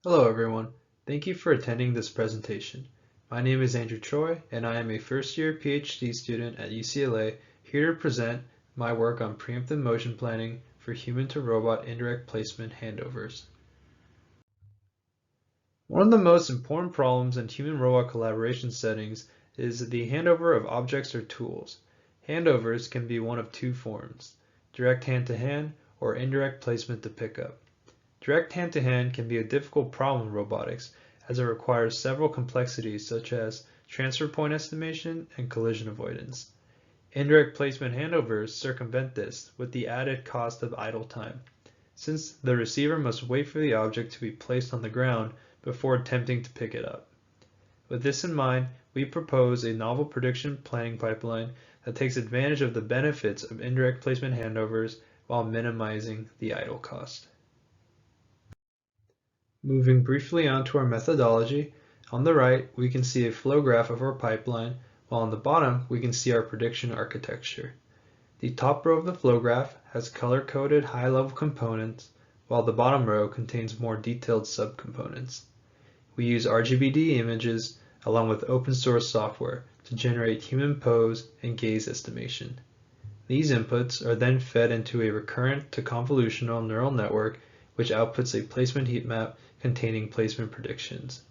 Hello everyone, thank you for attending this presentation. My name is Andrew Choi and I am a first-year PhD student at UCLA here to present my work on preemptive motion planning for human-to-robot indirect placement handovers. One of the most important problems in human-robot collaboration settings is the handover of objects or tools. Handovers can be one of two forms, direct hand-to-hand or indirect placement to pick up. Direct hand-to-hand can be a difficult problem in robotics as it requires several complexities such as transfer point estimation and collision avoidance. Indirect placement handovers circumvent this with the added cost of idle time, since the receiver must wait for the object to be placed on the ground before attempting to pick it up. With this in mind, we propose a novel prediction planning pipeline that takes advantage of the benefits of indirect placement handovers while minimizing the idle cost. Moving briefly on to our methodology, on the right we can see a flow graph of our pipeline, while on the bottom we can see our prediction architecture. The top row of the flow graph has color-coded high-level components, while the bottom row contains more detailed subcomponents. We use RGBD images along with open source software to generate human pose and gaze estimation. These inputs are then fed into a recurrent to convolutional neural network which outputs a placement heat map containing placement predictions.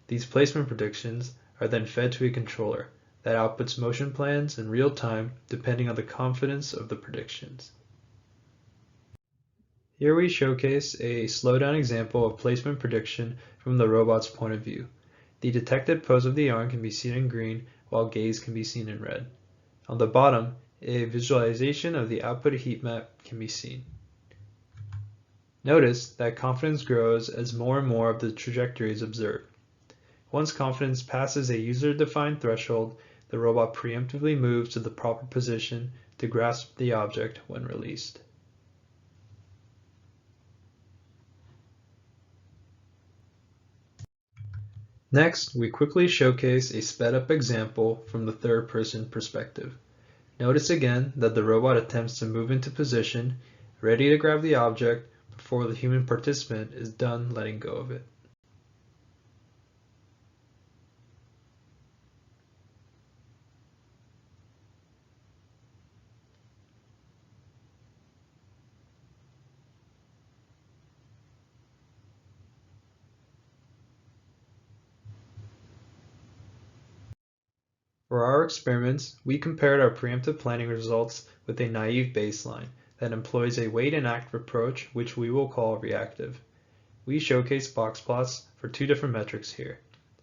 These placement predictions are then fed to a controller that outputs motion plans in real time depending on the confidence of the predictions. Here we showcase a slowdown example of placement prediction from the robot's point of view. The detected pose of the arm can be seen in green while gaze can be seen in red. On the bottom, a visualization of the output heat map can be seen. Notice that confidence grows as more and more of the trajectory is observed. Once confidence passes a user-defined threshold, the robot preemptively moves to the proper position to grasp the object when released. Next, we quickly showcase a sped-up example from the third-person perspective. Notice again that the robot attempts to move into position, ready to grab the object before the human participant is done letting go of it. For our experiments, we compared our preemptive planning results with a naive baseline that employs a wait and act approach, which we will call reactive. We showcase box plots for two different metrics here.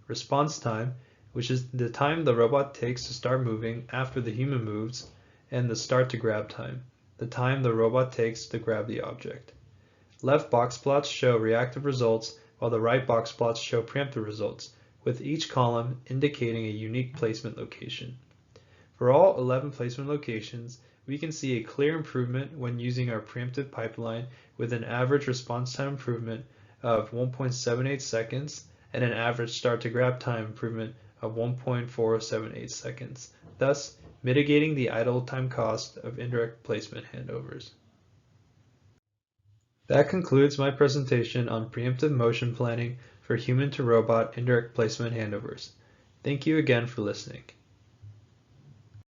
Response time, which is the time the robot takes to start moving after the human moves, and the start to grab time, the time the robot takes to grab the object. Left box plots show reactive results, while the right box plots show preemptive results, with each column indicating a unique placement location. For all 11 placement locations, we can see a clear improvement when using our preemptive pipeline with an average response time improvement of 1.78 seconds and an average start to grab time improvement of 1.478 seconds, thus mitigating the idle time cost of indirect placement handovers. That concludes my presentation on preemptive motion planning for human-to-robot indirect placement handovers. Thank you again for listening.